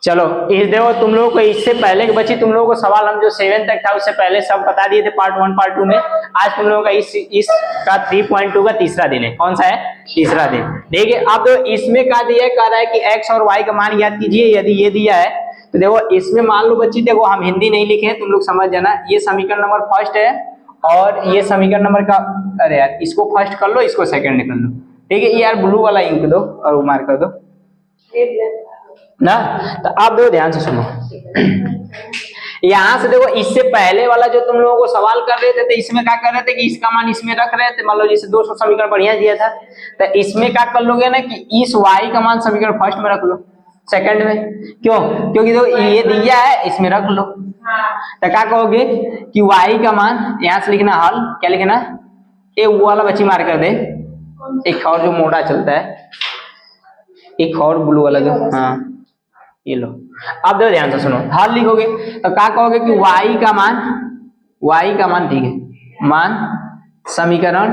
चलो इस देखो तुम लोगों को इससे पहले की बची तुम लोगों को सवाल हम जो 7 तक था उससे पहले सब बता दिए थे पार्ट 1 पार्ट 2 में। आज तुम लोगों का इसका 3.2 का तीसरा दिन है। कौन सा है? तीसरा दिन। देखिए अब इसमें क्या दिया है, कह रहा है कि x और y का मान ज्ञात कीजिए। यदि ये दिया है तो देखो इसमें मान लो बच्ची, देखो हम हिंदी नहीं लिखे हैं, तुम लोग समझ जाना। ये समीकरण नंबर फर्स्ट है और ये समीकरण नंबर का, अरे यार इसको फर्स्ट कर लो, इसको सेकंड कर लो। ठीक है, ये यार ब्लू वाला इंक दो और वो मार्क कर दो ना। तो आप देखो ध्यान से सुनो, यहां से देखो इससे पहले वाला जो तुम लोगों को सवाल कर रहे थे तो इसमें क्या कर रहे थे कि इसका मान इसमें रख रहे थे। मान लो जैसे 200 समीकरण बढ़िया दिया था तो इसमें क्या कर लोगे ना कि इस y का मान समीकरण फर्स्ट में रख लो, सेकंड में। क्यों? क्योंकि देखो ये दिया है, इसमें रख लो। तो क्या कहोगे कि y का मान यहां से लिखना हल, क्या लिखना, ये वो वाला बच्ची मार कर दे, एक और जो मोटा चलता है, एक और ब्लू वाला जो, हाँ ये लो। अब देखो ध्यान से सुनो, हल लिखोगे तो क्या कहोगे कि y का मान ठीक है, मान समीकरण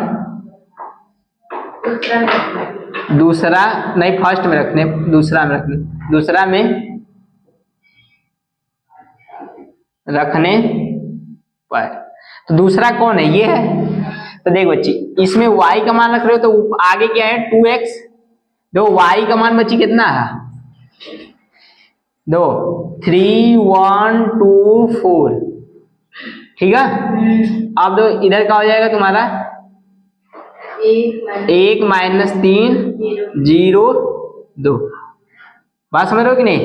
दूसरा नहीं फर्स्ट में रखने, दूसरा में रखने पर। तो दूसरा कौन है? ये है। तो देख बच्ची इसमें y का मान रख रहे हो तो आगे क्या है 2x। दो y का मान बच्ची कितना है, दो 3 1 2 4। ठीक है, अब दो इधर क्या हो जाएगा तुम्हारा 1 -3 0 2। बात समझ रहे हो कि नहीं?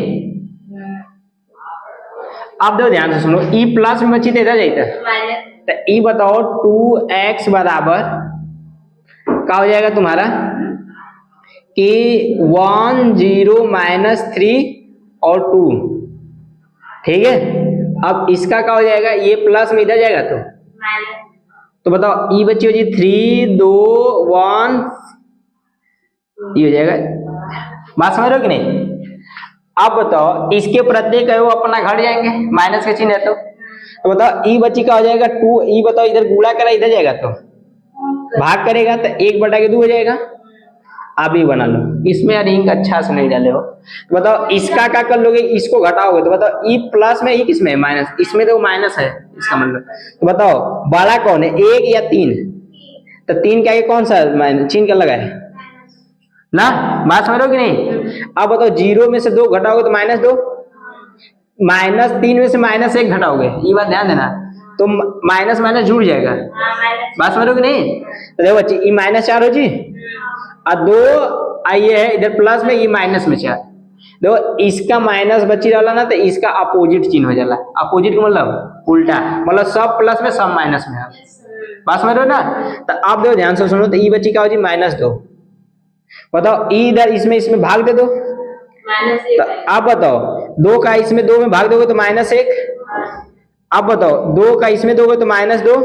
अब दो ध्यान से सुनो, e प्लस में बच्ची इधर जाता है तो e बताओ 2x बराबर क्या हो जाएगा तुम्हारा कि 1 0 -3 और 2। ठीक है, अब इसका क्या हो जाएगा, ये प्लस में इधर जाएगा तो बताओ ई बच्ची हो जी 3 2 1 ये हो जाएगा। बात समझ रहे हो कि नहीं? अब बताओ इसके प्रत्येक है वो अपना घट जाएंगे, माइनस का चिन्ह है तो बताओ ई बच्ची का हो जाएगा 2। ई बताओ इधर गुणा करा, इधर जाएगा तो भाग करेगा तो 1/2 हो जाएगा। आप ही बना लो, इसमें रिंग अच्छा से नहीं डाले हो। तो बताओ इसका क्या कर लोगे, इसको घटाओगे तो बताओ ई प्लस में, ई किसमें है माइनस, इसमें तो माइनस है इसका मतलब। तो बताओ बड़ा कौन है, 1 या 3? तो 3 के आगे कौन सा चिन्ह का लगा है ना। बात समझ रहे हो कि नहीं? अब बताओ 0 में से 2 घटाओगे तो -2, -3 में से -1 घटाओगे, ये बात ध्यान देना, तो माइनस माइनस जुड़ जाएगा। बात समझ रहे हो कि नहीं? तो देखो बच्ची ये -4 हो जी और 2 आइए है इधर प्लस में, ये माइनस में 4। देखो इसका माइनस बची डाला ना तो इसका अपोजिट चिन्ह हो जाला। अपोजिट का मतलब उल्टा, मतलब सब प्लस में सब माइनस में। बात समझ रहे हो ना? तो आप देखो ध्यान से सुनो, तो ई बची क्या हो जी -2। बताओ ई इधर इसमें भाग दे दो तो आप बताओ 2 का इसमें 2 में भाग दोगे तो -1। अब बताओ 2 का इसमें दोगे तो -2,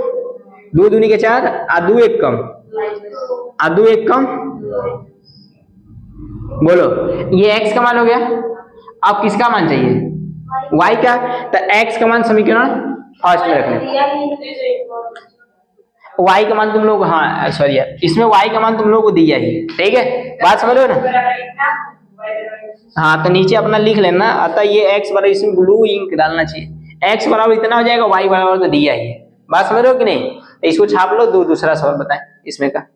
2 दूनी के 4 और 2 1 कम, और 2 1 कम। बोलो ये x का मान हो गया। अब किसका मान चाहिए, y का। तो x का मान समीकरण फर्स्ट में रखना, y का मान तुम लोग, हाँ सॉरी यार इसमें y का मान तुम लोग को दिया ही। ठीक है, बात समझ रहे हो ना? हाँ तो नीचे अपना लिख लेना। अतः ये x बराबर, इसमें ब्लू इंक डालना चाहिए, x बराबर इतना हो जाएगा, y बराबर तो दिया ही है। बात समझ रहे हो कि नहीं? इसको छाप लो, दूसरा सवाल बताएं इसमें का।